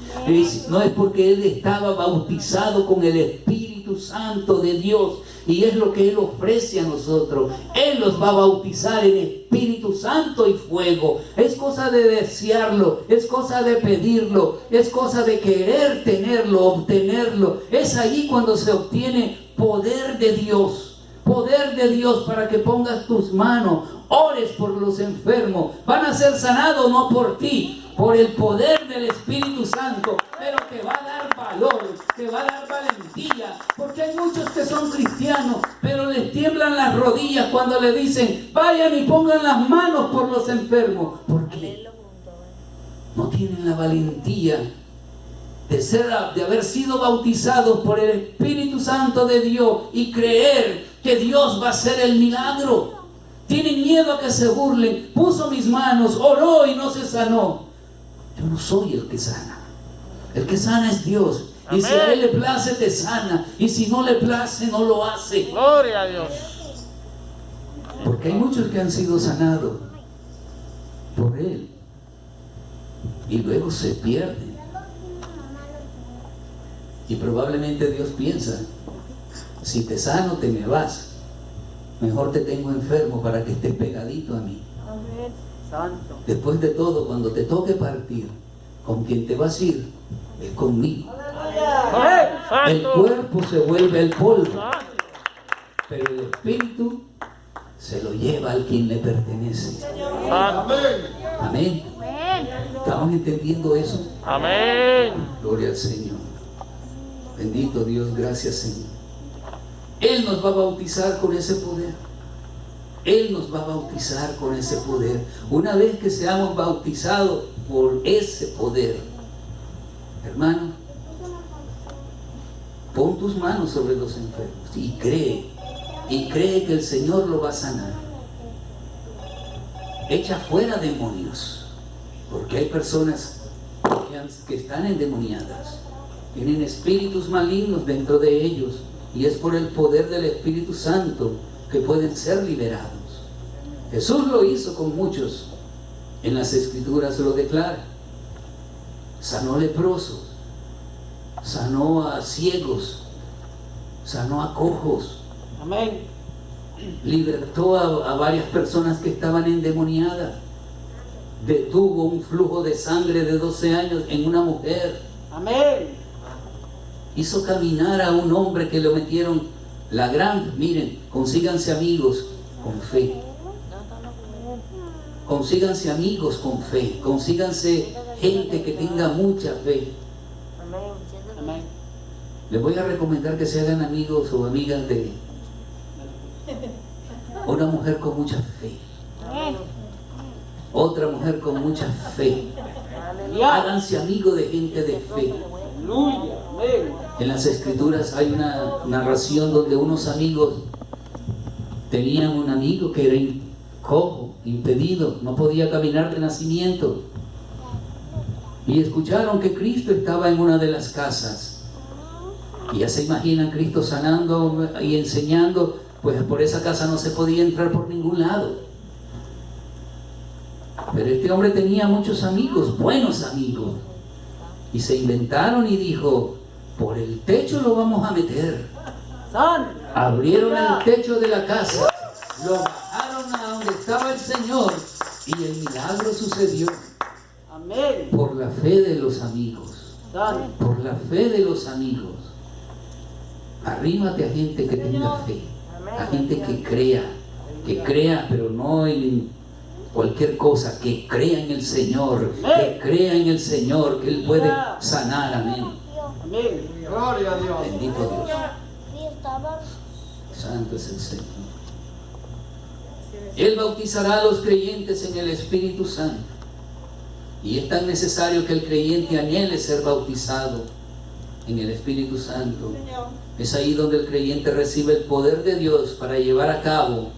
Speaker 1: No es porque Él estaba bautizado con el Espíritu Santo de Dios, y es lo que Él ofrece a nosotros. Él los va a bautizar en Espíritu Santo y fuego. Es cosa de desearlo, es cosa de pedirlo, es cosa de querer tenerlo, obtenerlo. Es ahí cuando se obtiene poder de Dios. Poder de Dios para que pongas tus manos, ores por los enfermos. Van a ser sanados no por ti, por el poder del Espíritu Santo, pero te va a dar valor, te va a dar valentía, porque hay muchos que son cristianos, pero les tiemblan las rodillas cuando le dicen, vayan y pongan las manos por los enfermos. ¿Por qué? No tienen la valentía de haber sido bautizados por el Espíritu Santo de Dios y creer que Dios va a hacer el milagro. Tienen miedo a que se burlen. Puso mis manos, oró y no se sanó. Yo no soy el que sana. El que sana es Dios. Amén. Y si a Él le place, te sana. Y si no le place, no lo hace.
Speaker 2: Gloria a Dios.
Speaker 1: Porque hay muchos que han sido sanados por Él y luego se pierden. Y probablemente Dios piensa, si te sano te me vas, mejor te tengo enfermo para que estés pegadito a mí.
Speaker 3: Amén. Santo.
Speaker 1: Después de todo, cuando te toque partir, con quien te vas a ir es conmigo.
Speaker 3: Amén.
Speaker 1: El cuerpo se vuelve el polvo, pero el espíritu se lo lleva al quien le pertenece. Amén. ¿Estamos entendiendo eso?
Speaker 2: Amén.
Speaker 1: Gloria al Señor. Bendito Dios, gracias Señor. Él nos va a bautizar con ese poder. Él nos va a bautizar con ese poder. Una vez que seamos bautizados por ese poder, hermano, pon tus manos sobre los enfermos y cree que el Señor lo va a sanar. Echa fuera demonios, porque hay personas que están endemoniadas, tienen espíritus malignos dentro de ellos, y es por el poder del Espíritu Santo que pueden ser liberados. Jesús lo hizo con muchos. En las Escrituras lo declara. Sanó leprosos, sanó a ciegos, sanó a cojos,
Speaker 3: Amén.
Speaker 1: libertó a varias personas que estaban endemoniadas, detuvo un flujo de sangre de 12 años en una mujer,
Speaker 3: Amén.
Speaker 1: hizo caminar a un hombre que lo metieron miren, consíganse amigos con fe, consíganse amigos con fe, consíganse gente que tenga mucha fe.
Speaker 3: Amén.
Speaker 1: Les voy a recomendar que se hagan amigos o amigas de una mujer con mucha fe, otra mujer con mucha fe. Háganse amigos de gente de fe.
Speaker 3: Aleluya. Amén.
Speaker 1: En las escrituras hay una narración donde unos amigos tenían un amigo que era cojo, impedido, no podía caminar de nacimiento, y escucharon que Cristo estaba en una de las casas, y ya se imaginan Cristo sanando y enseñando, pues por esa casa no se podía entrar por ningún lado. Pero este hombre tenía muchos amigos, buenos amigos, y se inventaron y dijo: por el techo lo vamos a meter.
Speaker 3: Santo.
Speaker 1: Abrieron el techo de la casa, lo bajaron a donde estaba el Señor, y el milagro sucedió
Speaker 3: Amén.
Speaker 1: por la fe de los amigos.
Speaker 3: Santo.
Speaker 1: Por la fe de los amigos. Arrímate a gente que tenga fe, a gente que crea, pero no en cualquier cosa, que crea en el Señor, que crea en el Señor, que Él puede sanar. Amén.
Speaker 3: Amén.
Speaker 4: Gloria a Dios.
Speaker 1: Bendito Dios. Santo es el Señor. Él bautizará a los creyentes en el Espíritu Santo. Y es tan necesario que el creyente anhele ser bautizado en el Espíritu Santo. Es ahí donde el creyente recibe el poder de Dios para llevar a cabo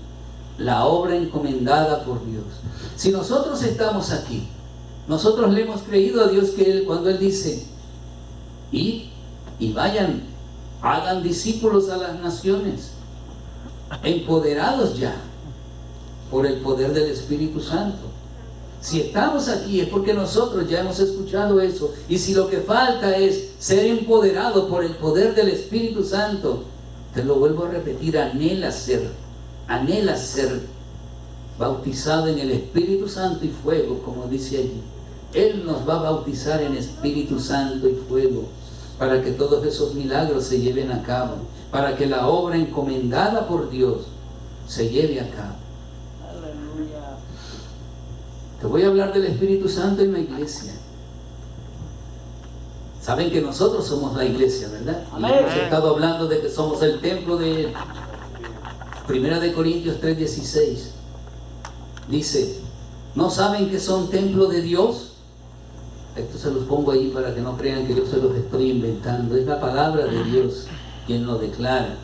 Speaker 1: la obra encomendada por Dios. Si nosotros estamos aquí, nosotros le hemos creído a Dios que cuando Él dice: id y vayan, hagan discípulos a las naciones, empoderados ya por el poder del Espíritu Santo. Si estamos aquí es porque nosotros ya hemos escuchado eso, y si lo que falta es ser empoderado por el poder del Espíritu Santo, te lo vuelvo a repetir, anhela ser bautizado en el Espíritu Santo y fuego, como dice allí. Él nos va a bautizar en Espíritu Santo y fuego, para que todos esos milagros se lleven a cabo, para que la obra encomendada por Dios se lleve a cabo.
Speaker 3: Aleluya.
Speaker 1: Te voy a hablar del Espíritu Santo en la iglesia. Saben que nosotros somos la iglesia, ¿verdad? Y
Speaker 3: Amén.
Speaker 1: hemos estado hablando de que somos el templo de Él. 1 de Corintios 3:16 dice: ¿no saben que son templo de Dios? Esto se los pongo ahí para que no crean que yo se los estoy inventando. Es la palabra de Dios quien lo declara.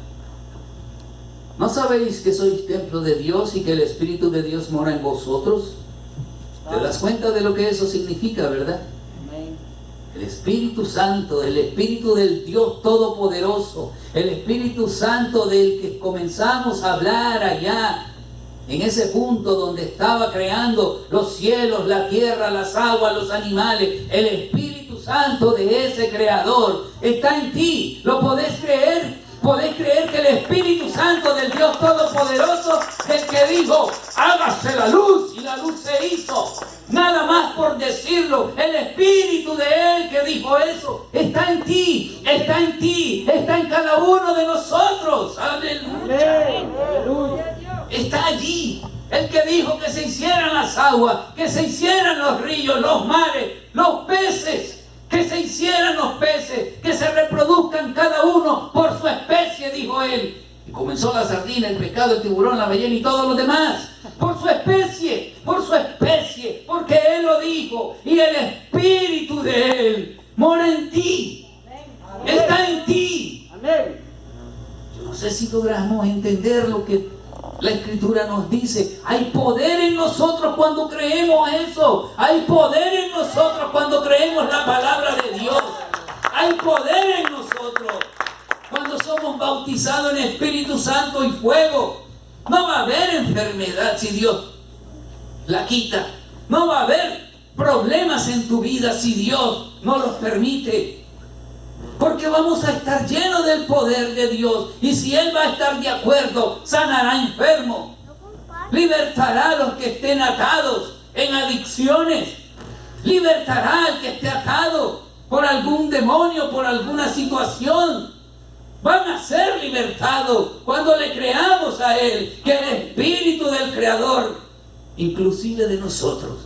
Speaker 1: ¿No sabéis que sois templo de Dios y que el Espíritu de Dios mora en vosotros? ¿Te das cuenta de lo que eso significa, verdad?
Speaker 3: Amén.
Speaker 1: El Espíritu Santo, el Espíritu del Dios Todopoderoso, el Espíritu Santo del que comenzamos a hablar allá, en ese punto donde estaba creando los cielos, la tierra, las aguas, los animales. El Espíritu Santo de ese Creador está en ti. ¿Lo podés creer? ¿Podés creer que el Espíritu Santo del Dios Todopoderoso, el que dijo: hágase la luz, y la luz se hizo? Nada más por decirlo, el Espíritu de Él que dijo eso está en ti, está en ti, está en cada uno de nosotros. Aleluya.
Speaker 3: Amén. Aleluya.
Speaker 1: Está allí. El que dijo que se hicieran las aguas, que se hicieran los ríos, los mares, los peces, que se hicieran los peces, que se reproduzcan cada uno por su especie, dijo Él. Y comenzó la sardina, el pescado, el tiburón, la ballena y todos los demás. Por su especie, porque Él lo dijo. Y el Espíritu de Él mora en ti.
Speaker 3: Amén.
Speaker 1: Está en ti.
Speaker 3: Amén.
Speaker 1: Yo no sé si logramos entender lo que la Escritura nos dice. Hay poder en nosotros cuando creemos eso. Hay poder en nosotros cuando creemos la palabra de Dios. Hay poder en nosotros cuando somos bautizados en Espíritu Santo y fuego. No va a haber enfermedad si Dios la quita. No va a haber problemas en tu vida si Dios no los permite. Porque vamos a estar llenos del poder de Dios. Y si Él va a estar de acuerdo, sanará enfermos, libertará a los que estén atados en adicciones, libertará al que esté atado por algún demonio, por alguna situación. Van a ser libertados cuando le creamos a Él, que el Espíritu del Creador, inclusive de nosotros,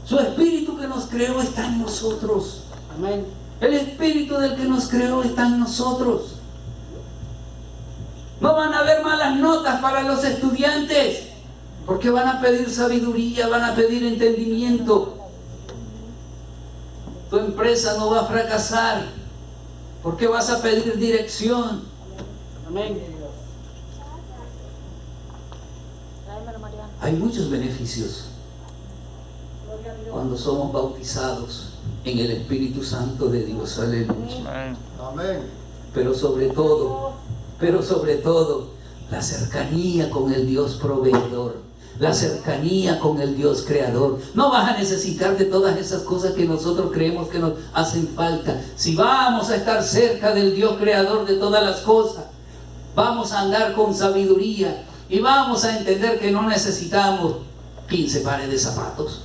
Speaker 1: su Espíritu que nos creó está en nosotros.
Speaker 3: Amén.
Speaker 1: El Espíritu del que nos creó está en nosotros. No van a haber malas notas para los estudiantes, porque van a pedir sabiduría, van a pedir entendimiento. Tu empresa no va a fracasar, porque vas a pedir dirección.
Speaker 3: Amén.
Speaker 1: Hay muchos beneficios cuando somos bautizados en el Espíritu Santo de Dios. Aleluya.
Speaker 2: Amén.
Speaker 1: Pero sobre todo, la cercanía con el Dios proveedor, la cercanía con el Dios creador. No vas a necesitar de todas esas cosas que nosotros creemos que nos hacen falta. Si vamos a estar cerca del Dios creador de todas las cosas, vamos a andar con sabiduría y vamos a entender que no necesitamos 15 pares de zapatos,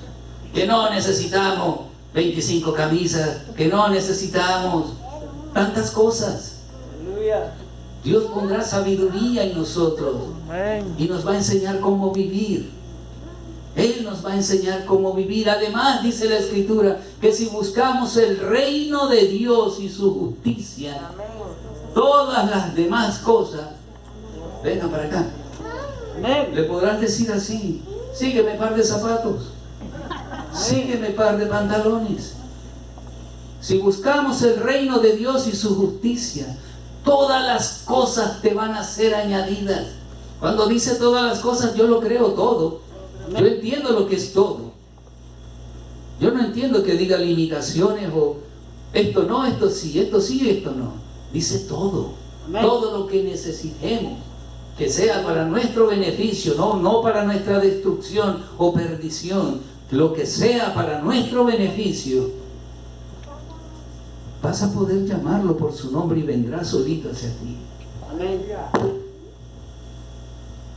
Speaker 1: que no necesitamos 25 camisas, que no necesitamos tantas cosas.
Speaker 3: Aleluya.
Speaker 1: Dios pondrá sabiduría en nosotros y nos va a enseñar cómo vivir. Él nos va a enseñar cómo vivir. Además, dice la Escritura, que si buscamos el reino de Dios y su justicia, todas las demás cosas, vengan para acá.
Speaker 3: Amén.
Speaker 1: Le podrás decir así: sígueme par de zapatos, sígueme par de pantalones. Si buscamos el reino de Dios y su justicia, todas las cosas te van a ser añadidas. Cuando dice todas las cosas, yo lo creo todo. Yo entiendo lo que es todo. Yo no entiendo que diga limitaciones o esto no, esto sí, esto no. Dice todo.
Speaker 3: Amén.
Speaker 1: Todo lo que necesitemos, que sea para nuestro beneficio, no para nuestra destrucción o perdición. Lo que sea para nuestro beneficio, vas a poder llamarlo por su nombre y vendrá solito hacia ti.
Speaker 3: Amén.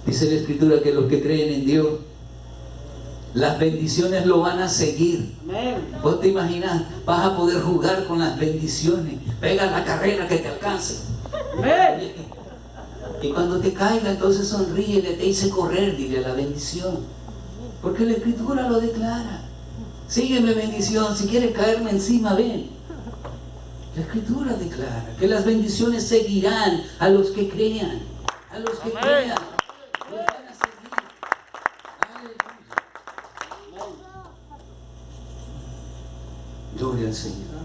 Speaker 1: Dice la Escritura que los que creen en Dios, las bendiciones lo van a seguir.
Speaker 3: Amén.
Speaker 1: Vos te imaginas, vas a poder jugar con las bendiciones. Pega la carrera que te alcance.
Speaker 3: Amén.
Speaker 1: Y cuando te caiga, entonces sonríele, te hice correr, dile la bendición. Porque la Escritura lo declara. Sígueme, bendición, si quieres caerme encima, ven. La Escritura declara que las bendiciones seguirán a los que crean. A los que crean. Los van a seguir. Aleluya. Gloria al Señor.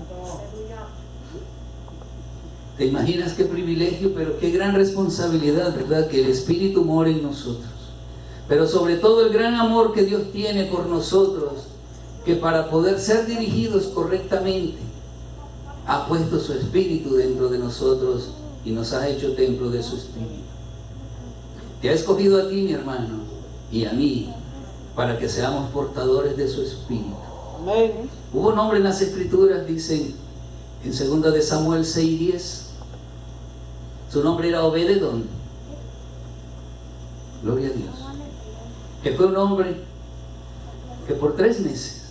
Speaker 1: ¿Te imaginas qué privilegio, pero qué gran responsabilidad, verdad? Que el Espíritu more en nosotros. Pero sobre todo el gran amor que Dios tiene por nosotros, que para poder ser dirigidos correctamente, ha puesto su Espíritu dentro de nosotros y nos ha hecho templo de su Espíritu. Te ha escogido a ti, mi hermano, y a mí, para que seamos portadores de su Espíritu.
Speaker 3: Amén.
Speaker 1: Hubo un hombre en las Escrituras, dicen en 2 de Samuel 6:10, su nombre era Obed-edom. Gloria a Dios. Que fue un hombre que por 3 meses,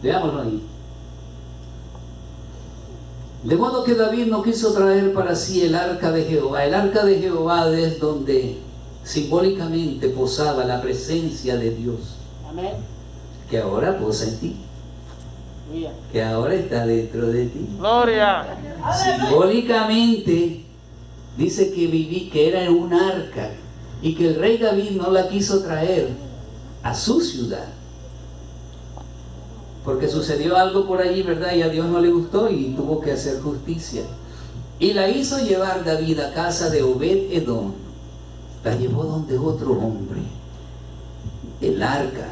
Speaker 1: leámoslo ahí, de modo que David no quiso traer para sí el arca de Jehová. El arca de Jehová es donde simbólicamente posaba la presencia de Dios,
Speaker 3: Amén.
Speaker 1: que ahora posa en ti,
Speaker 3: Aleluya.
Speaker 1: que ahora está dentro de ti.
Speaker 2: Gloria.
Speaker 1: Simbólicamente dice que era un arca y que el rey David no la quiso traer a su ciudad, porque sucedió algo por allí, ¿verdad? Y a Dios no le gustó y tuvo que hacer justicia. Y la hizo llevar David a casa de Obed-edom. La llevó donde otro hombre. El arca,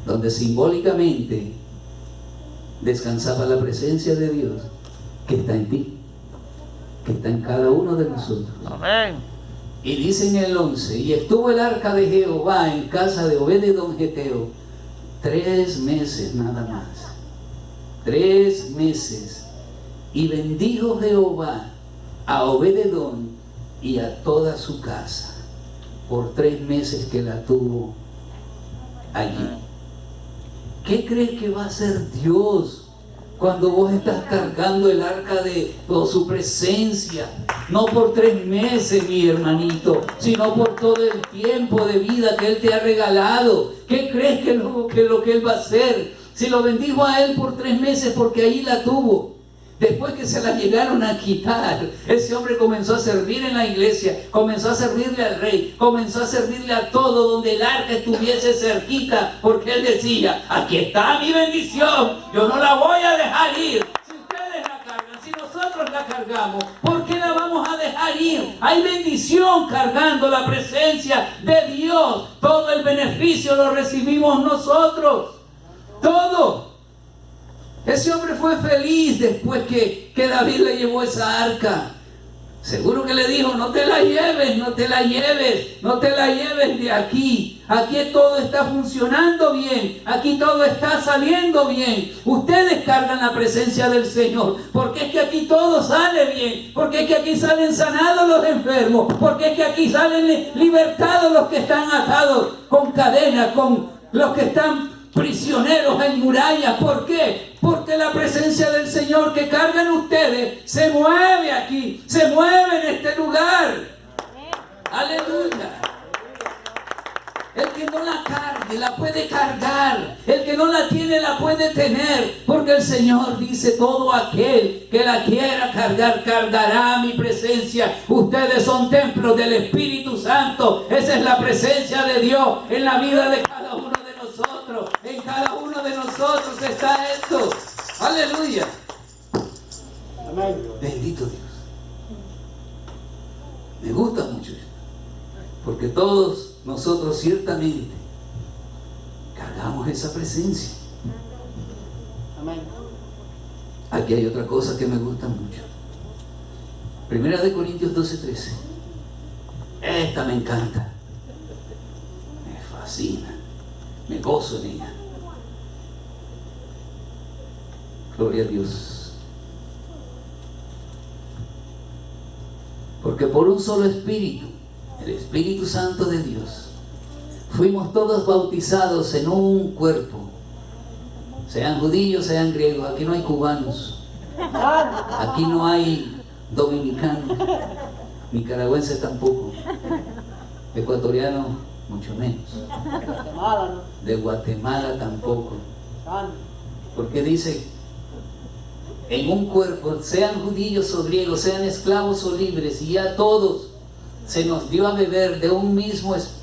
Speaker 1: donde simbólicamente descansaba la presencia de Dios, que está en ti, que está en cada uno de nosotros.
Speaker 2: Amén.
Speaker 1: Y dice en el 11, y estuvo el arca de Jehová en casa de Obed-edom geteo 3 meses nada más. 3 meses. Y bendijo Jehová a Obed-edom y a toda su casa por 3 meses que la tuvo allí. ¿Qué crees que va a hacer Dios cuando vos estás cargando el arca de su presencia? No por 3 meses, mi hermanito, sino por todo el tiempo de vida que Él te ha regalado. ¿Qué crees que lo que Él va a hacer? Si lo bendijo a Él por 3 meses, porque ahí la tuvo. Después que se la llegaron a quitar, ese hombre comenzó a servir en la iglesia, comenzó a servirle al rey, comenzó a servirle a todo donde el arca estuviese cerquita, porque él decía: aquí está mi bendición, yo no la voy a dejar ir. Si ustedes la cargan, si nosotros la cargamos, ¿por qué la vamos a dejar ir? Hay bendición cargando la presencia de Dios. Todo el beneficio lo recibimos nosotros, todo. Ese hombre fue feliz después que David le llevó esa arca. Seguro que le dijo: no te la lleves, no te la lleves, no te la lleves de aquí. Aquí todo está funcionando bien, aquí todo está saliendo bien. Ustedes cargan la presencia del Señor, porque es que aquí todo sale bien, porque es que aquí salen sanados los enfermos, porque es que aquí salen libertados los que están atados con cadenas, con los que están prisioneros en murallas. ¿Por qué? Porque la presencia del Señor que cargan ustedes se mueve aquí, se mueve en este lugar. Aleluya. El que no la cargue, la puede cargar. El que no la tiene, la puede tener. Porque el Señor dice: todo aquel que la quiera cargar, cargará mi presencia. Ustedes son templos del Espíritu Santo. Esa es la presencia de Dios en la vida de cada uno de nosotros. En cada uno de nosotros está esto. Aleluya.
Speaker 3: Amén.
Speaker 1: Bendito Dios. Me gusta mucho esto, porque todos nosotros ciertamente cargamos esa presencia.
Speaker 3: Amén.
Speaker 1: Aquí hay otra cosa que me gusta mucho. 1 Corintios 12:13. Esta me encanta, me fascina, me gozo en ella. Gloria a Dios. Porque por un solo Espíritu, el Espíritu Santo de Dios, fuimos todos bautizados en un cuerpo, sean judíos, sean griegos. Aquí no hay cubanos, aquí no hay dominicanos, nicaragüenses tampoco, ecuatorianos mucho menos,
Speaker 3: Guatemala, ¿no?
Speaker 1: de Guatemala tampoco. Porque dice: en un cuerpo, sean judíos o griegos, sean esclavos o libres, y a todos se nos dio a beber de un mismo espíritu.